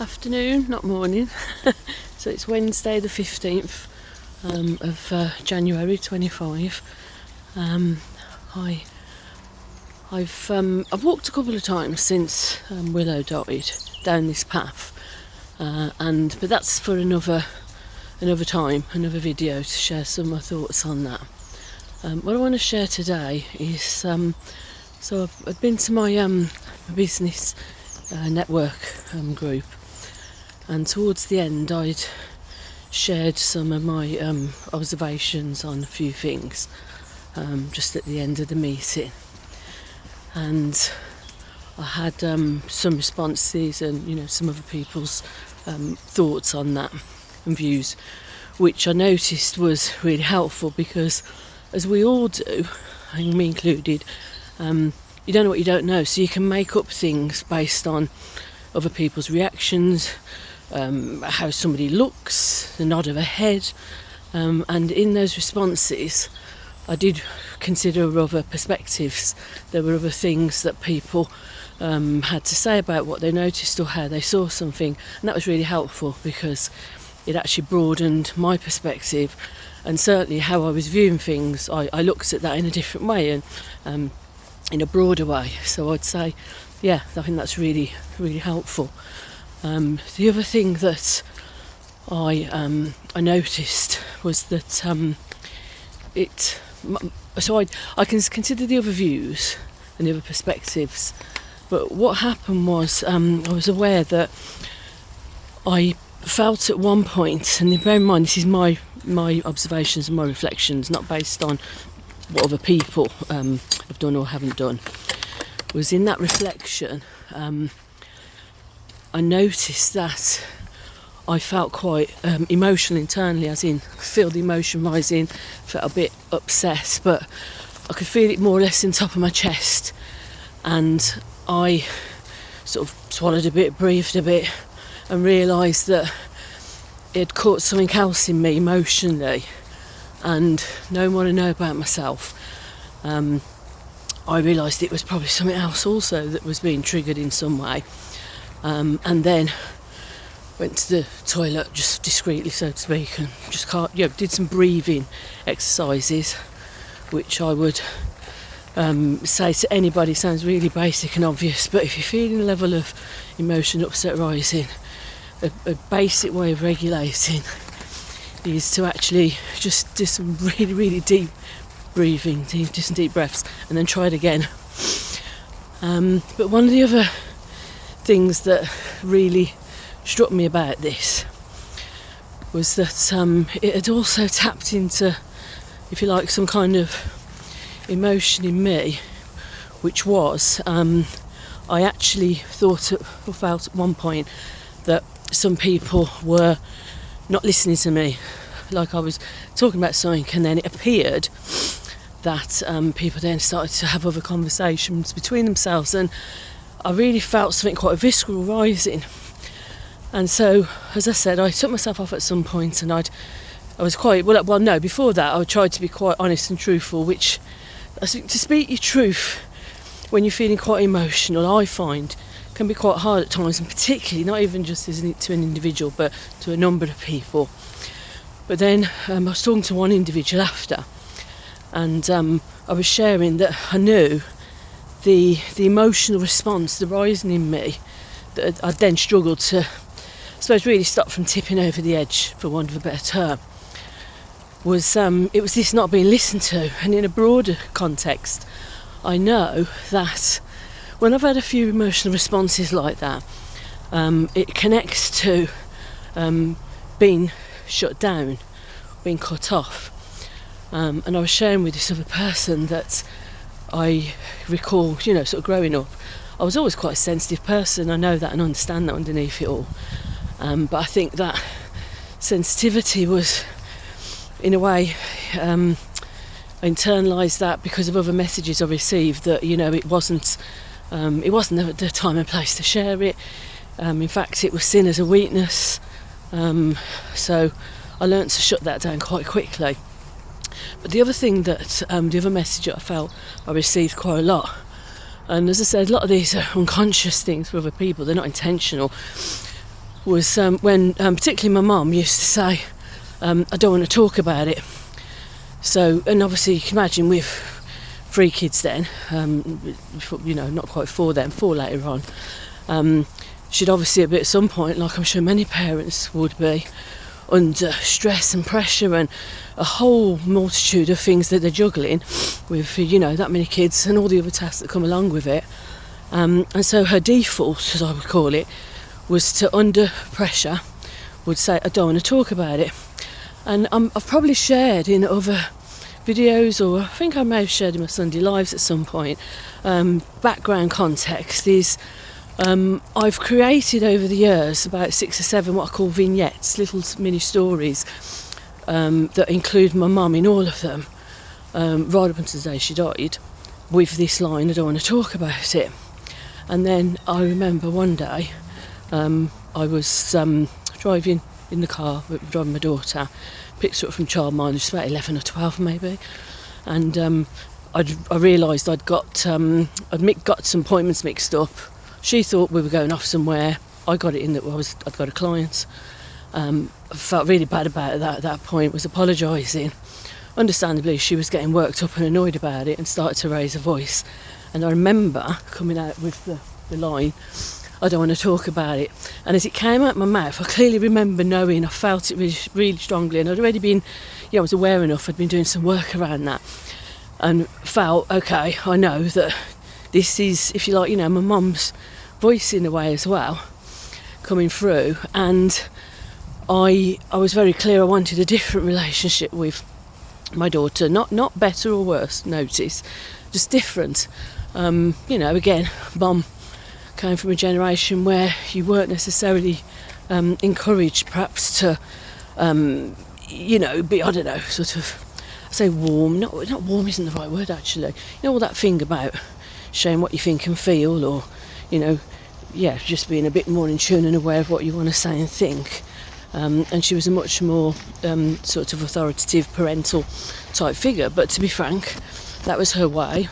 afternoon, not morning. So it's Wednesday the 15th of January 25. I've walked a couple of times since Willow died down this path, but that's for another time, another video to share some of my thoughts on that. What I want to share today is so I've been to my business network group, and towards the end I'd shared some of my observations on a few things just at the end of the meeting, and I had some responses and some other people's thoughts on that and views, which I noticed was really helpful, because as we all do, and me included, you don't know what you don't know, so you can make up things based on other people's reactions, how somebody looks, the nod of a head, and in those responses I did consider other perspectives. There were other things that people had to say about what they noticed or how they saw something, and that was really helpful because it actually broadened my perspective, and certainly how I was viewing things. I looked at that in a different way and in a broader way. So I'd say, I think that's really, really helpful. The other thing that I noticed was that I can consider the other views and the other perspectives, but what happened was I was aware that I felt at one point, and bear in mind this is my observations and my reflections, not based on what other people have done or haven't done, was in that reflection I noticed that I felt quite emotional internally, as in feel the emotion rising, felt a bit upset, but I could feel it more or less in the top of my chest, and I sort of swallowed a bit, breathed a bit, and realised that it had caught something else in me emotionally, and knowing what I know about myself, I realised it was probably something else also that was being triggered in some way, and then went to the toilet just discreetly, so to speak, and just did some breathing exercises, which I would say to anybody sounds really basic and obvious, but if you're feeling a level of emotion, upset rising, a basic way of regulating is to actually just do some really, really deep breathing, do some deep breaths, and then try it again. But one of the other things that really struck me about this was that it had also tapped into, if you like, some kind of emotion in me, which was I actually thought or felt at one point that some people were not listening to me, like I was talking about something, and then it appeared that people then started to have other conversations between themselves, and I really felt something quite visceral rising. And so, as I said, I took myself off at some point, and I was quite before that I tried to be quite honest and truthful, which I think to speak your truth when you're feeling quite emotional, I find can be quite hard at times, and particularly not even just to an individual but to a number of people. But then I was talking to one individual after, and I was sharing that I knew the emotional response, the rising in me, that I'd then struggled to, I suppose, really stop from tipping over the edge, for want of a better term, was it was this not being listened to. And in a broader context, I know that when I've had a few emotional responses like that, it connects to being shut down, being cut off. And I was sharing with this other person that I recall, sort of growing up, I was always quite a sensitive person. I know that and understand that underneath it all. But I think that sensitivity was, in a way, I internalised that because of other messages I received, that it wasn't the time and place to share it. In fact, it was seen as a weakness. So I learnt to shut that down quite quickly. But the other thing that the other message that I felt I received quite a lot, and as I said, a lot of these are unconscious things for other people, they're not intentional, was when particularly my mum used to say, I don't want to talk about it. So, and obviously you can imagine with 3 kids then, not quite 4 then, 4 later on, she'd obviously at some point, like I'm sure many parents would be, under stress and pressure and a whole multitude of things that they're juggling with, that many kids and all the other tasks that come along with it. And so her default, as I would call it, was to, under pressure, would say, I don't want to talk about it. And I've probably shared in other videos, or I think I may have shared in my Sunday Lives at some point, background context is I've created over the years about 6 or 7 what I call vignettes, little mini stories that include my mum in all of them, right up until the day she died, with this line, I don't want to talk about it. And then I remember one day I was driving in the car, driving my daughter, picked her up from childminder, she's about 11 or 12 maybe, and I realised I'd got some appointments mixed up. She thought we were going off somewhere. I got it in that I'd got a client. I felt really bad about it at that point, was apologising. Understandably, she was getting worked up and annoyed about it and started to raise her voice. And I remember coming out with the line, I don't want to talk about it. And as it came out my mouth, I clearly remember knowing, I felt it really, really strongly. And I'd already been, I was aware enough, I'd been doing some work around that. And felt, okay, I know that this is, if you like, my mum's voice in a way as well, coming through. And I was very clear I wanted a different relationship with my daughter, not better or worse, notice, just different. Again, Mum came from a generation where you weren't necessarily encouraged perhaps to, be, I don't know, sort of, I say warm, not warm isn't the right word actually, all that thing about showing what you think and feel, or, just being a bit more in tune and aware of what you want to say and think. And she was a much more sort of authoritative parental type figure, but to be frank, that was her way.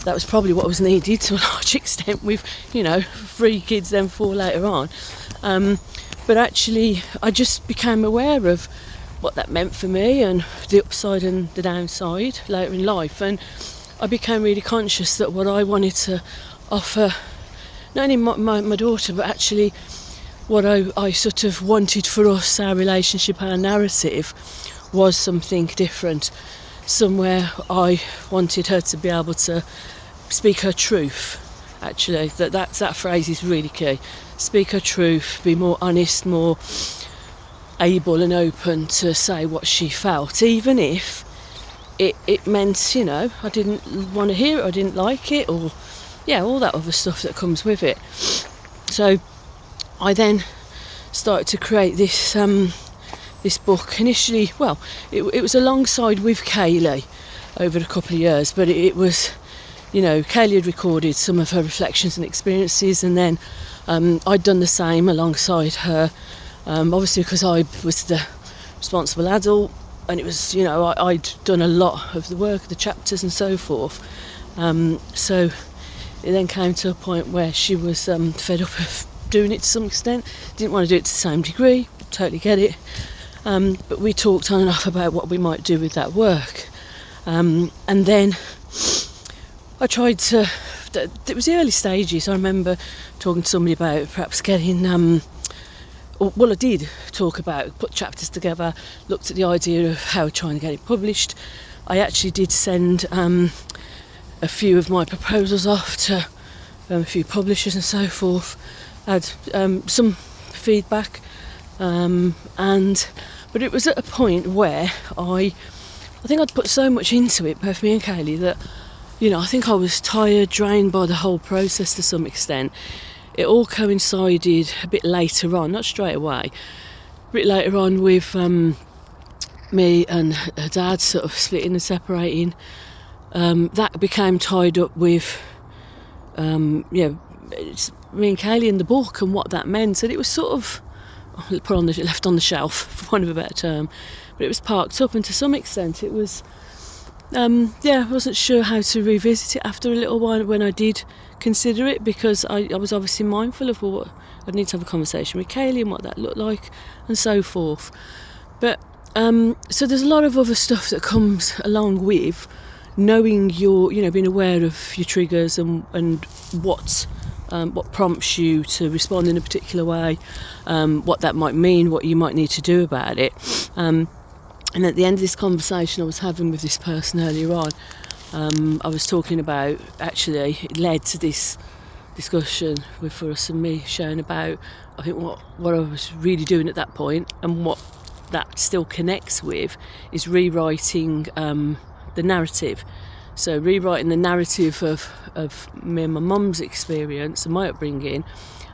That was probably what was needed to a large extent with, 3 kids, then 4 later on. But actually, I just became aware of what that meant for me and the upside and the downside later in life. And I became really conscious that what I wanted to offer, not only my daughter, but actually what I sort of wanted for us, our relationship, our narrative, was something different. Somewhere I wanted her to be able to speak her truth, actually. That phrase is really key. Speak her truth, be more honest, more able and open to say what she felt, even if it meant, I didn't want to hear it, I didn't like it, or all that other stuff that comes with it. So I then started to create this book. Initially, it was alongside with Kaylee over a couple of years, but it was, Kaylee had recorded some of her reflections and experiences, and then I'd done the same alongside her, obviously because I was the responsible adult, and it was, I'd done a lot of the work, the chapters and so forth. So it then came to a point where she was fed up of doing it to some extent, didn't want to do it to the same degree, totally get it. But we talked on and off about what we might do with that work. And then I tried to, it was the early stages, I remember talking to somebody about perhaps getting, I did talk about, put chapters together, looked at the idea of how trying to get it published. I actually did send a few of my proposals off to a few publishers and so forth. I had some feedback, but it was at a point where I think I'd put so much into it, both me and Kaylee, that I think I was tired, drained by the whole process to some extent. It all coincided a bit later on, not straight away, a bit later on with me and her dad sort of splitting and separating. That became tied up with it's me and Kaylee in the book and what that meant, and it was sort of left on the shelf, for want of a better term, but it was parked up, and to some extent it was I wasn't sure how to revisit it after a little while when I did consider it, because I was obviously mindful of what I'd need to have a conversation with Kaylee and what that looked like and so forth. But so there's a lot of other stuff that comes along with knowing being aware of your triggers and what prompts you to respond in a particular way, what that might mean, what you might need to do about it. And at the end of this conversation I was having with this person earlier on, I was talking about, actually it led to this discussion for us and me, sharing about, I think what I was really doing at that point, and what that still connects with is rewriting the narrative. So rewriting the narrative of me and my mum's experience and my upbringing,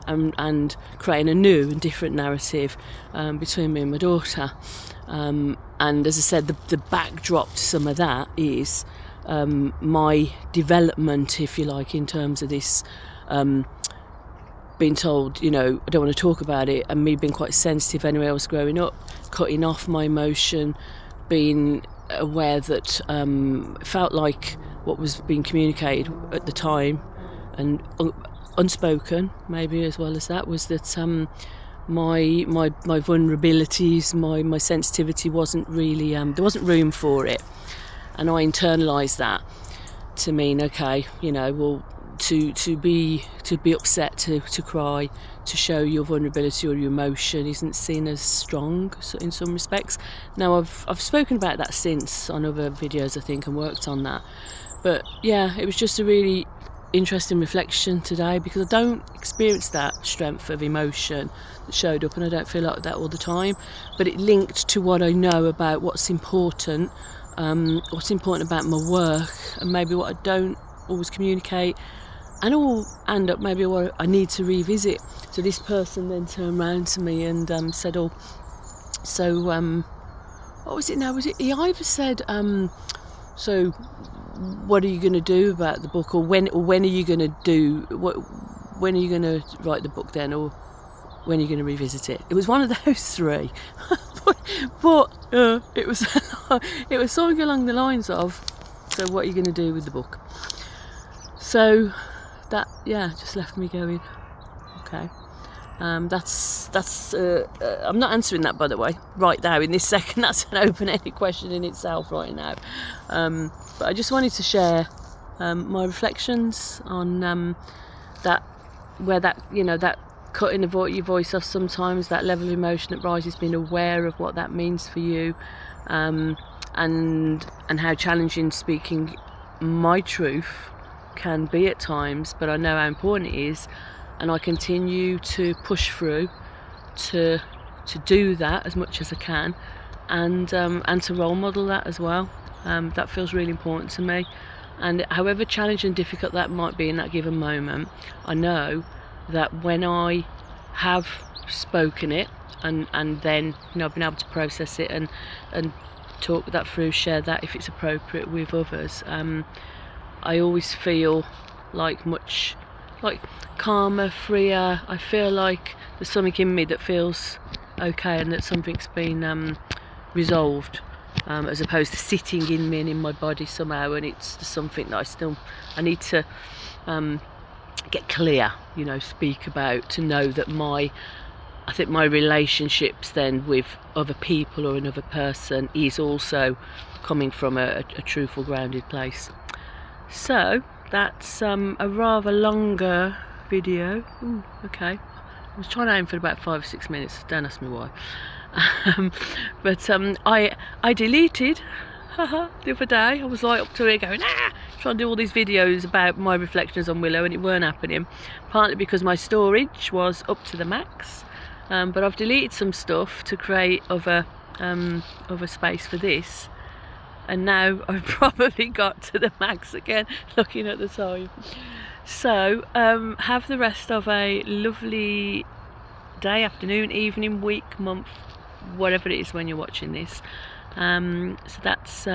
and creating a new and different narrative between me and my daughter. And as I said, the backdrop to some of that is my development, if you like, in terms of this being told, I don't want to talk about it, and me being quite sensitive anyway. I was growing up, cutting off my emotion, being aware that it felt like what was being communicated at the time, and unspoken maybe as well as that, was that my vulnerabilities, my sensitivity wasn't really, there wasn't room for it, and I internalised that to mean, okay, well, to be upset, to cry, to show your vulnerability or your emotion isn't seen as strong in some respects. Now I've spoken about that since on other videos, I think, and worked on that. But yeah, it was just a really interesting reflection today, because I don't experience that strength of emotion that showed up, and I don't feel like that all the time, but it linked to what I know about what's important about my work, and maybe what I don't always communicate, and all end up maybe what I need to revisit. So this person then turned around to me and said, what was it now? He either said, so what are you going to do about the book, or when are you going to when are you going to write the book then, or when are you going to revisit it? It was one of those three. but it was it was something along the lines of, so what are you going to do with the book? So that, just left me going, okay. That's I'm not answering that, by the way, right now in this second. That's an open-ended question in itself right now. But I just wanted to share my reflections on that, where that, that cutting your voice off sometimes, that level of emotion that rises, being aware of what that means for you, and how challenging speaking my truth can be at times, but I know how important it is, and I continue to push through to do that as much as I can, and to role model that as well. That feels really important to me, and however challenging and difficult that might be in that given moment, I know that when I have spoken it and then I've been able to process it and talk that through, share that if it's appropriate with others, I always feel much calmer, freer. I feel like there's something in me that feels okay, and that something's been resolved, as opposed to sitting in me and in my body somehow, and it's something that I need to get clear, speak about, to know that I think my relationships then with other people or another person is also coming from a truthful, grounded place. So that's a rather longer video. Ooh, okay. I was trying to aim for about 5 or 6 minutes. Don't ask me why. But I deleted the other day. I was up to it going, trying to do all these videos about my reflections on Willow, and it weren't happening. Partly because my storage was up to the max. But I've deleted some stuff to create other space for this. And now I've probably got to the max again, looking at the time. So have the rest of a lovely day, afternoon, evening, week, month, whatever it is when you're watching this. So that's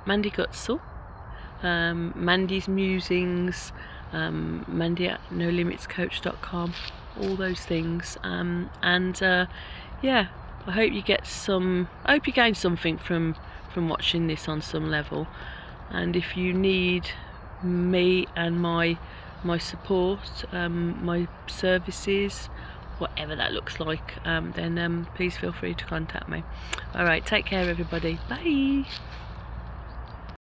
Mandy Gutzel, Mandy's Musings, Mandy at nolimitscoach.com, all those things. I hope you gain something from watching this on some level. and if you need me and my support, my services, whatever that looks like, then please feel free to contact me. All right, take care everybody, bye.